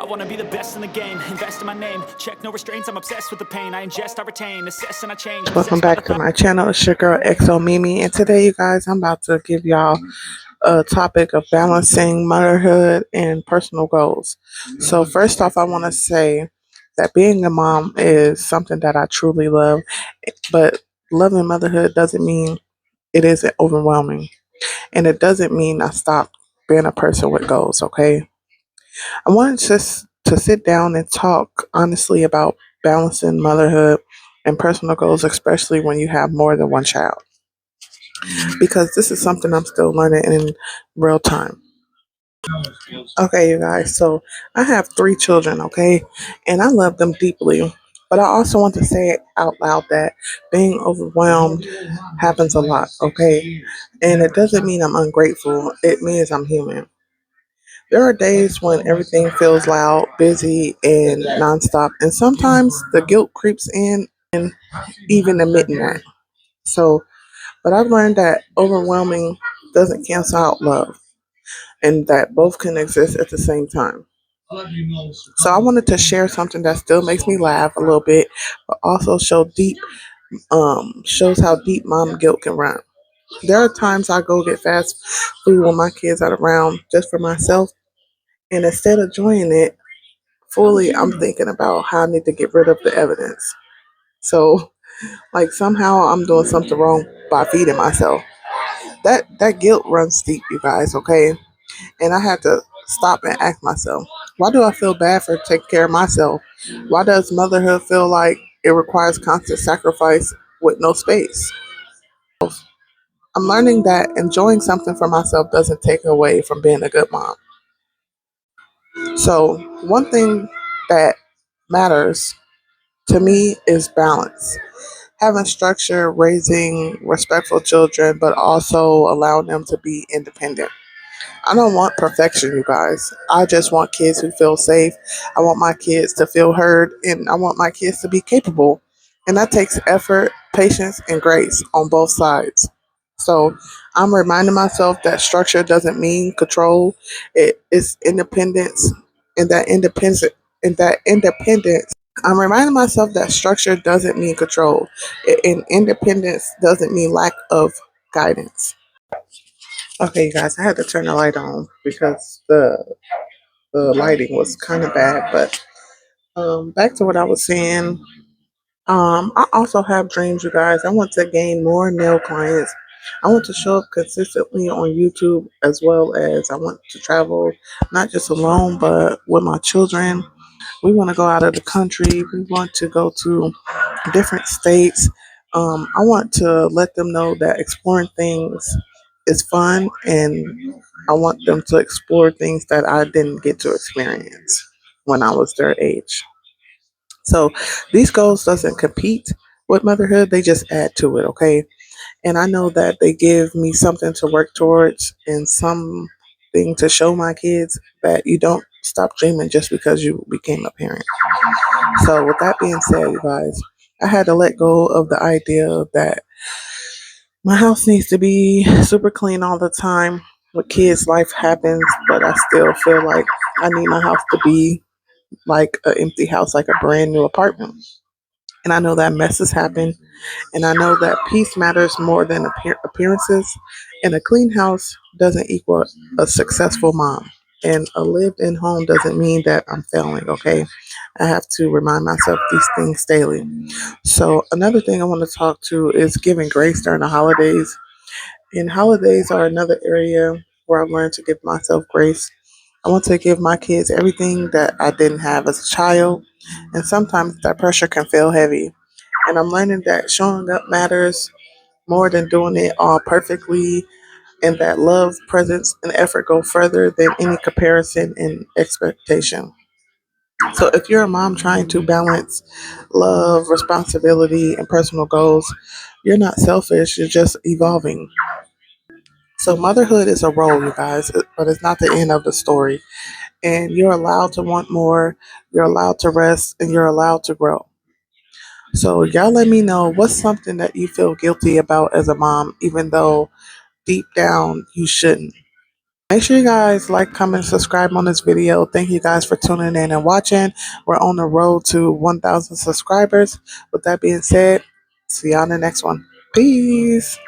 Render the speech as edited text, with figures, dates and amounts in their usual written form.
wanna be the best in the game, invest in my name, check no restraints, I'm obsessed with the pain. I ingest, I retain, assess and I change. Welcome back to my channel. It's your girl XO Mimi, and today, you guys, I'm about to give y'all a topic of balancing motherhood and personal goals. So, first off, I want to say that being a mom is something that I truly love, but loving motherhood doesn't mean it isn't overwhelming, and it doesn't mean I stopped being a person with goals. Okay, I wanted to sit down and talk honestly about balancing motherhood and personal goals, especially when you have more than one child, because this is something I'm still learning in real time. Okay, you guys, so I have three children, okay, and I love them deeply. But I also want to say it out loud that being overwhelmed happens a lot, okay? And it doesn't mean I'm ungrateful, it means I'm human. There are days when everything feels loud, busy, and nonstop, and sometimes the guilt creeps in, and even admitting that. So, but I've learned that overwhelming doesn't cancel out love, and that both can exist at the same time. So, I wanted to share something that still makes me laugh a little bit, but also shows how deep mom guilt can run. There are times I go get fast food when my kids are around just for myself, and instead of enjoying it fully, I'm thinking about how I need to get rid of the evidence. So, like somehow I'm doing something wrong by feeding myself. That guilt runs deep, you guys. Okay, and I had to stop and ask myself, why do I feel bad for taking care of myself? Why does motherhood feel like it requires constant sacrifice with no space? I'm learning that enjoying something for myself doesn't take away from being a good mom. So, one thing that matters to me is balance. Having structure, raising respectful children, but also allowing them to be independent. I don't want perfection, you guys. I just want kids who feel safe. I want my kids to feel heard, and I want my kids to be capable. And that takes effort, patience, and grace on both sides. So I'm reminding myself that structure doesn't mean control. It is independence, and that independence. I'm reminding myself that structure doesn't mean control, and independence doesn't mean lack of guidance. Okay, you guys, I had to turn the light on because the lighting was kind of bad. But back to what I was saying. I also have dreams, you guys. I want to gain more nail clients. I want to show up consistently on YouTube, as well as I want to travel, not just alone, but with my children. We want to go out of the country. We want to go to different states. I want to let them know that exploring things is fun, and I want them to explore things that I didn't get to experience when I was their age. So these goals doesn't compete with motherhood; they just add to it. Okay, and I know that they give me something to work towards and something to show my kids that you don't stop dreaming just because you became a parent. So, with that being said, you guys, I had to let go of the idea that my house needs to be super clean all the time. With kids, life happens, but I still feel like I need my house to be like an empty house, like a brand new apartment. And I know that messes happen, and I know that peace matters more than appearances. And a clean house doesn't equal a successful mom. And a lived in home doesn't mean that I'm failing, okay? I have to remind myself these things daily. So, another thing I want to talk to is giving grace during the holidays. And holidays are another area where I've learned to give myself grace. I want to give my kids everything that I didn't have as a child. And sometimes that pressure can feel heavy. And I'm learning that showing up matters more than doing it all perfectly, and that love, presence, and effort go further than any comparison and expectation. So if you're a mom trying to balance love, responsibility, and personal goals, you're not selfish, you're just evolving. So motherhood is a role, you guys, but it's not the end of the story. And you're allowed to want more, you're allowed to rest, and you're allowed to grow. So y'all let me know what's something that you feel guilty about as a mom, even though deep down you shouldn't. Make sure you guys like, comment, subscribe on this video. Thank you guys for tuning in and watching. We're on the road to 1,000 subscribers. With that being said, see you on the next one. Peace.